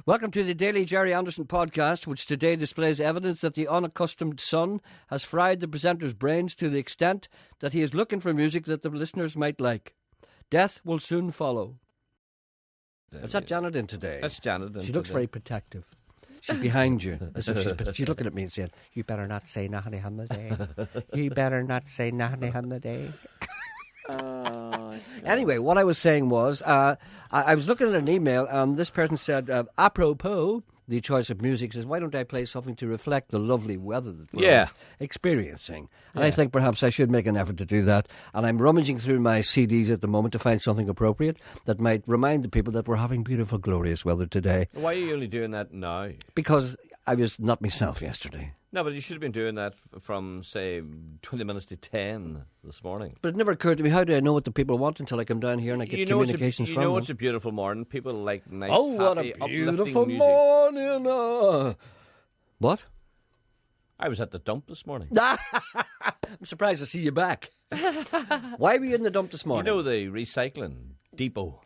Welcome to the Daily Jerry Anderson podcast, which today displays evidence that the unaccustomed sun has fried the presenter's brains to the extent that he is looking for music that the listeners might like. Death will soon follow. Is that Janet in today? That's Janet in She looks very protective. She's behind you, as if she's looking at me and saying, "You better not say nothing on the day. You better not say nothing on the day." Anyway, what I was saying was, I was looking at an email, and this person said, apropos the choice of music, says, why don't I play something to reflect the lovely weather that we're experiencing? And I think perhaps I should make an effort to do that. And I'm rummaging through my CDs at the moment to find something appropriate that might remind the people that we're having beautiful, glorious weather today. Why are you only doing that now? Because I was not myself yesterday. No, but you should have been doing that from, say, 20 minutes to 10 this morning. But it never occurred to me, how do I know what the people want until I come down here and I get communications from them? You know it's a beautiful morning. People like nice, what happy, a beautiful uplifting music. morning. What? I was at the dump this morning. I'm surprised to see you back. Why were you in the dump this morning? You know the recycling depot.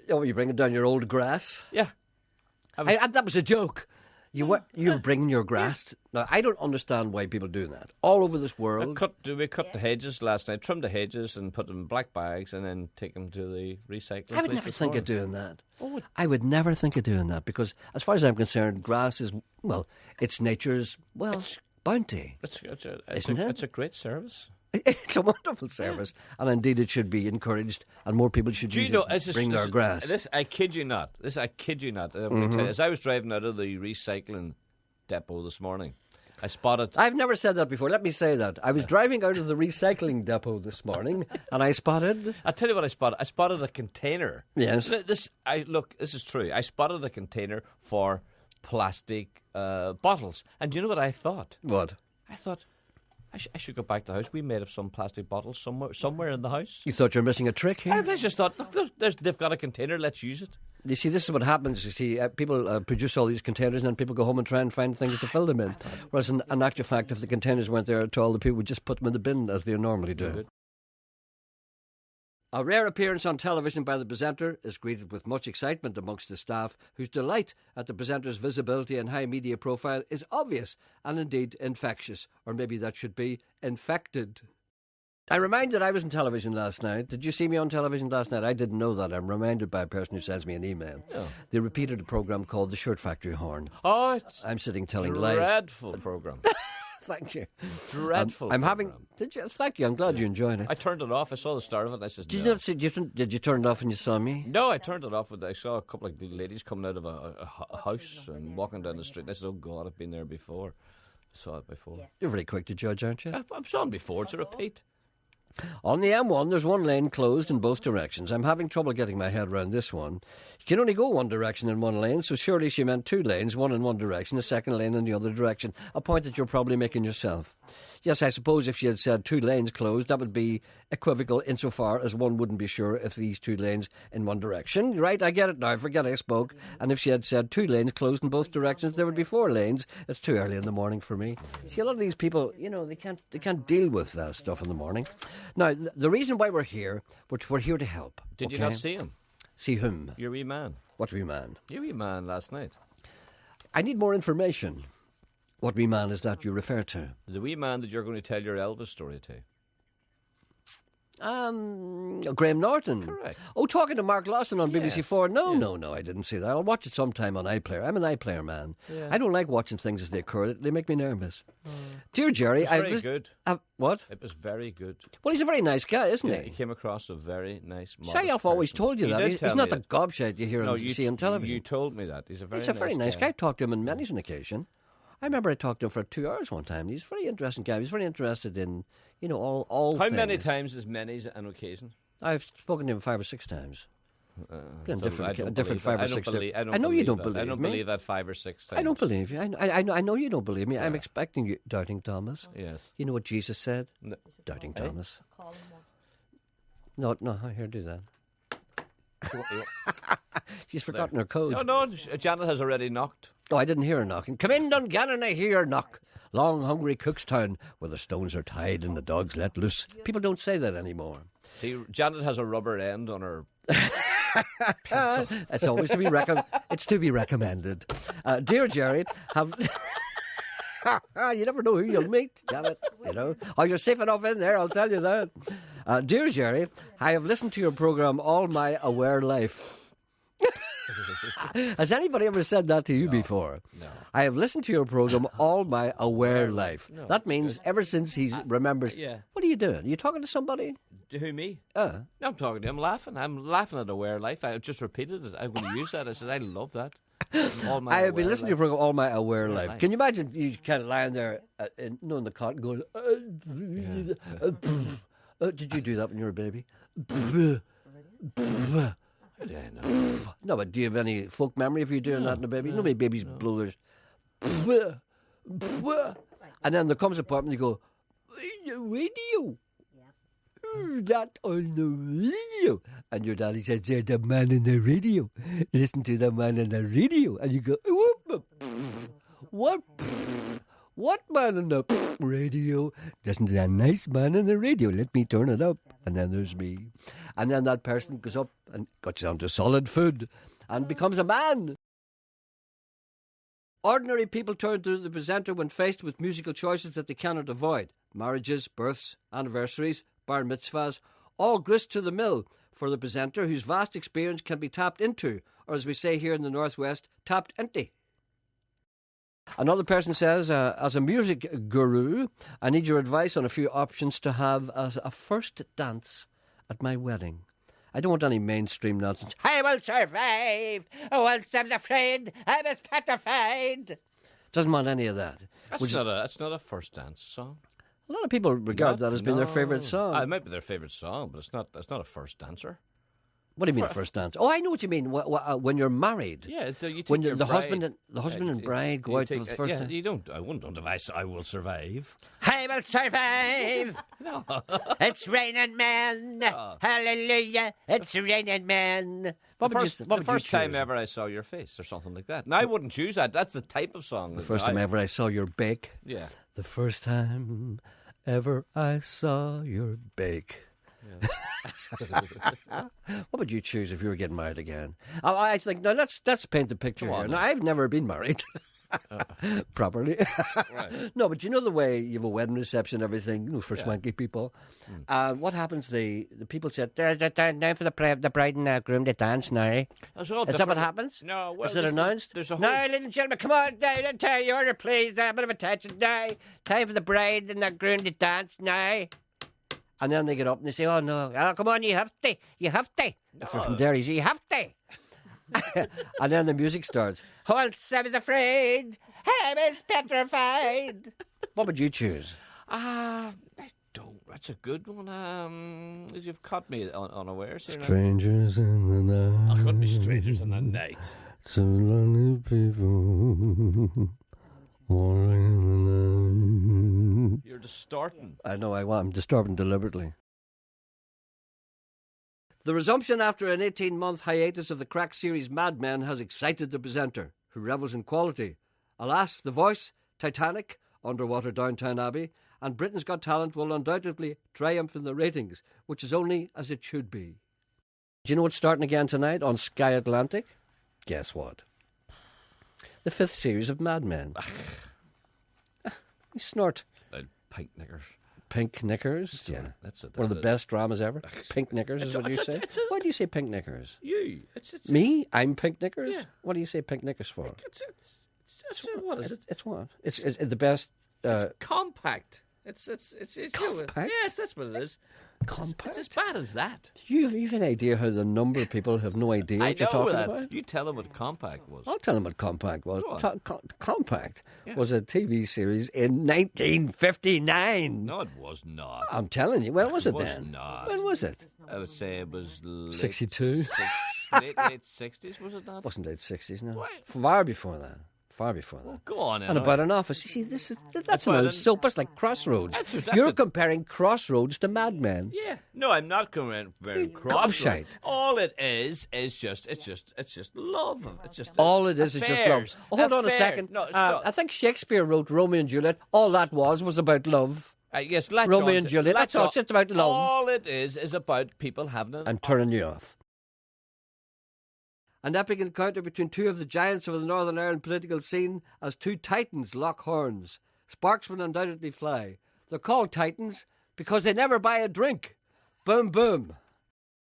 Oh, you bringing down your old grass? Yeah. That was a joke. You were bringing your grass. Now, I don't understand why people do that. All over this world. We cut the hedges last night, trimmed the hedges and put them in black bags and then take them to the recycling place. I would never think of doing that. I would never think of doing that because, as far as I'm concerned, grass is, it's nature's, bounty. It's a great service. It's a wonderful service, and indeed it should be encouraged, and more people should bring their grass. I kid you not. As I was driving out of the recycling depot this morning, I spotted... I've never said that before. Let me say that. I was driving out of the recycling depot this morning, and I spotted... I'll tell you what I spotted. I spotted a container. Yes. This is true. I spotted a container for plastic bottles. And do you know what I thought? What? I thought... I should go back to the house. We made of some plastic bottles somewhere in the house. You thought you were missing a trick here? I just thought, look, they've got a container, let's use it. You see, this is what happens. You see, people produce all these containers and then people go home and try and find things to fill them in. Whereas in actual fact, if the containers weren't there at all, the people would just put them in the bin as they normally do. A rare appearance on television by the presenter is greeted with much excitement amongst the staff, whose delight at the presenter's visibility and high media profile is obvious and indeed infectious. Or maybe that should be infected. I'm reminded I was on television last night. Did you see me on television last night? I didn't know that. I'm reminded by a person who sends me an email. Oh. They repeated a programme called The Shirt Factory Horn. Oh, I'm sitting telling lies. Dreadful programme. Thank you. Dreadful. I'm having. Did you? Thank you. I'm glad you enjoyed it. I turned it off. I saw the start of it. And I said, Did you turn it off when you saw me? No, I turned it off. I saw a couple of ladies coming out of a house and walking down the street. And I said, "Oh God, I've been there before. I saw it before." Yes. You're very quick to judge, aren't you? I've saw it before. It's a repeat. On the M1, there's one lane closed in both directions. I'm having trouble getting my head around this one. You can only go one direction in one lane, so surely she meant two lanes, one in one direction, a second lane in the other direction, a point that you're probably making yourself. Yes, I suppose if she had said two lanes closed, that would be equivocal insofar as one wouldn't be sure if these two lanes in one direction. Right, I get it now. Forget I spoke. And if she had said two lanes closed in both directions, there would be four lanes. It's too early in the morning for me. See, a lot of these people, they can't deal with that stuff in the morning. Now, the reason why we're here, we're here to help. Did you not see him? See whom? Your wee man. What wee man? Your wee man last night. I need more information. What wee man is that you refer to? The wee man that you're going to tell your Elvis story to. Graham Norton. Correct. Oh, talking to Mark Lawson on Yes. BBC4. No, I didn't see that. I'll watch it sometime on iPlayer. I'm an iPlayer man. Yeah. I don't like watching things as they occur. They make me nervous. Dear Jerry, It was very good. What? It was very good. Well, he's a very nice guy, isn't He came across a very nice, modest I've always person. told you that. Did He's tell not me the that. gobshite you hear and see on television. You told me that. He's a very nice guy. I've talked to him on many an occasion. I remember I talked to him for 2 hours one time. He's a very interesting guy. He's very interested in, all How things. many times is many's an occasion? I've spoken to him 5 or 6 times. Different 5 or 6 times. I know you don't believe me. I don't believe that 5 or 6 times. I don't believe you. I know you don't believe me. Yeah. I'm expecting you, Doubting Thomas. Yes. You know what Jesus said? No. Doubting Thomas. No, here, do that. She's forgotten her code. No, Janet has already knocked. Oh, I didn't hear her knocking. Come in, Dungannon, I hear your knock. Long, hungry Cookstown, where the stones are tied and the dogs let loose. People don't say that anymore. See, Janet has a rubber end on her It's always to be it's to be recommended. Dear Jerry, have you never know who you'll meet, Janet. You know, oh, you're safe enough in there. I'll tell you that. Dear Jerry, I have listened to your program all my aware life. Has anybody ever said that to you before? No. I have listened to your program all my aware life. No, that means ever since he remembers. Yeah. What are you doing? Are you talking to somebody? Who, me? No, I'm talking to him. I'm laughing at Aware Life. I just repeated it. I'm going to use that. I said, I love that. I have been listening to your program all my aware life. life. Can you imagine you kind of lying there in the cot going, did you do that when you were a baby? No, but do you have any folk memory of you doing that in a baby? No, many babies blow theirs. And then there comes a part when you go, the radio. That on the radio. And your daddy says, there's the man in the radio. Listen to the man in the radio. And you go, what? What man in the radio? Isn't there a nice man in the radio? Let me turn it up. And then there's me. And then that person goes up and gets down to solid food and becomes a man. Ordinary people turn to the presenter when faced with musical choices that they cannot avoid. Marriages, births, anniversaries, bar mitzvahs, all grist to the mill for the presenter whose vast experience can be tapped into, or as we say here in the Northwest, tapped empty. Another person says, as a music guru, I need your advice on a few options to have as a first dance at my wedding. I don't want any mainstream nonsense. I will survive. Once I was afraid, I was petrified. Doesn't want any of that. That's not a first dance song. A lot of people regard that as being their favourite song. It might be their favourite song, but it's not a first dancer. What do you mean first dance? Oh, I know what you mean. When you're married. Yeah, so you take when your the bride, husband and bride go out for the first time. You don't. I wouldn't advise. I will survive. I will survive. No. It's raining men. Hallelujah. It's raining men. The first time ever I saw your face, or something like that. Now I wouldn't choose that. That's the type of song. The first time ever I saw your bake. Yeah. The first time ever I saw your bake. Yeah. What would you choose if you were getting married again? I think, now let's paint the picture here. Now, I've never been married properly. Right. No, but you know the way you have a wedding reception and everything, for swanky people. What happens, the people said, there's a time now for the bride and groom to dance now. Is that what happens? No. Well, is it announced? There's a whole... Now, ladies and gentlemen, come on down and tell your order, please. A bit of attention now. Time for the bride and the groom to dance now. And then they get up and they say, oh, no, come on, you have to. If you're from Derry, you have to. And then the music starts. Once I was afraid, I was petrified. What would you choose? I don't. That's a good one. You've caught me unawares here. Strangers in the night. I couldn't be strangers in the night. So lonely people. You're distorting. I know I'm disturbing deliberately. The resumption after an 18-month hiatus of the crack series Mad Men has excited the presenter, who revels in quality. Alas, The Voice, Titanic, Underwater Downtown Abbey, and Britain's Got Talent will undoubtedly triumph in the ratings, which is only as it should be. Do you know what's starting again tonight on Sky Atlantic? Guess what? The 5th series of Mad Men. You snort. Pink knickers. Pink knickers? Yeah. That's it. One of the best dramas ever. Pink knickers is what you say? Why do you say pink knickers? You. Me? I'm pink knickers? Yeah. What do you say pink knickers for? What is it? It's what? It's the best... it's compact. It's compact? Yeah, that's what it is. Compact? It's as bad as that. You've an idea how the number of people have no idea what you're talking about? You tell them what compact was. I'll tell them what compact was. Compact Yeah. was a TV series in 1959. No, it was not. I'm telling you. When was it was then? Not. When was it? I would say it was 62? Late 60s, was it not? Wasn't late 60s, no. What? Far before that. Far before that. Well, go on. And about an office. You see, that's an old soap. It's like Crossroads. You're comparing Crossroads to Mad Men. Yeah. No, I'm not comparing Crossroads. Gobshite. All it is just love. It's just all it is just love. Oh, hold on a second. No, I think Shakespeare wrote Romeo and Juliet. All that was about love. Yes, Romeo and Juliet. That's all. It's just about love. All it is about people having I'm turning you off. An epic encounter between two of the giants of the Northern Ireland political scene as two titans lock horns. Sparks will undoubtedly fly. They're called titans because they never buy a drink. Boom, boom.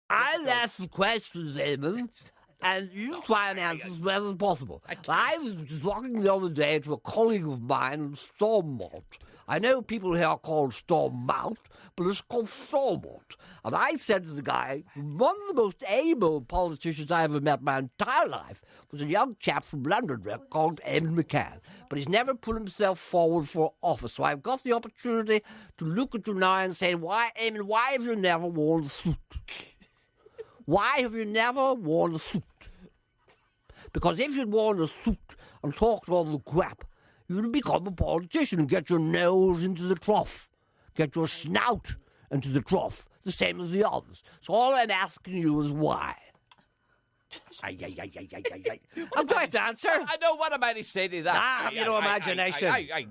I'll ask the questions, Eamonns, and you try and answer as well as possible. I was just walking the other day to a colleague of mine in Stormont. I know people here call Stormont, but it's called Stormont. And I said to the guy, one of the most able politicians I ever met in my entire life was a young chap from London called Eamonn McCann. But he's never put himself forward for office. So I've got the opportunity to look at you now and say, Eamonn, why have you never worn a suit? Why have you never worn a suit? Because if you'd worn a suit and talked all the crap, you'd become a politician and get your nose into the trough, get your snout into the trough, the same as the others. So all I'm asking you is why. I'm trying to answer. I know, what am I to say to that? Have you no imagination? I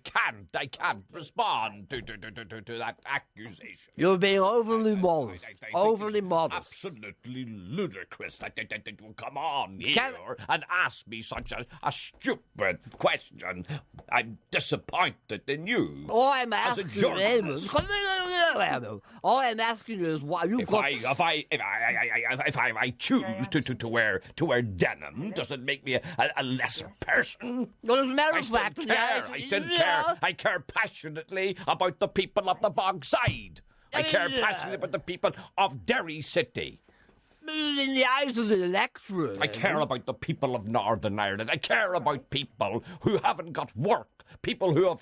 can't respond to that accusation. You're being overly modest. Overly modest. Absolutely ludicrous. Come on here and ask me such a stupid question. I'm disappointed in you. All I'm asking you, Eamonns, all I'm asking you is why you if I choose to wear denim, does it make me a lesser person? Well, as a matter of fact, I still care. I care passionately about the people of the Bogside. I care passionately about the people of Derry City. In the eyes of the electorate. I care about the people of Northern Ireland. I care about people who haven't got work, people who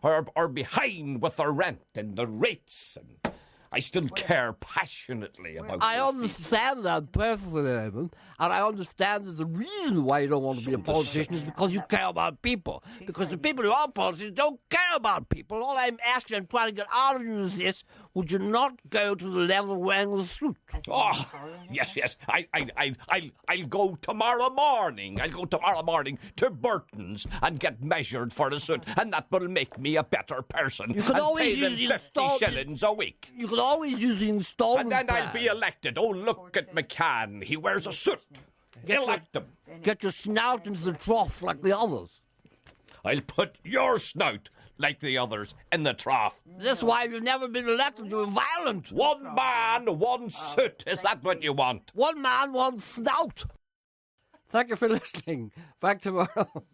are behind with their rent and the rates. And I still care passionately about I understand that perfectly, Eamonn, and I understand that the reason why you don't want to be a politician is because you care about people. Because the people who are politicians don't care about people. All I'm asking and trying to get out of you is this: would you not go to the level of wearing a suit? Oh, yes. I'll go tomorrow morning. I'll go tomorrow morning to Burton's and get measured for a suit, and that will make me a better person. You can always pay them 50 shillings a week. You can always use the installment And then plan. I'll be elected. Oh, look at McCann. He wears a suit. Elect him. Get your snout into the trough like the others. I'll put your snout, like the others, in the trough. That's why you've never been elected. You're violent. One man, one suit. Is that what you want? One man, one snout. Thank you for listening. Back tomorrow.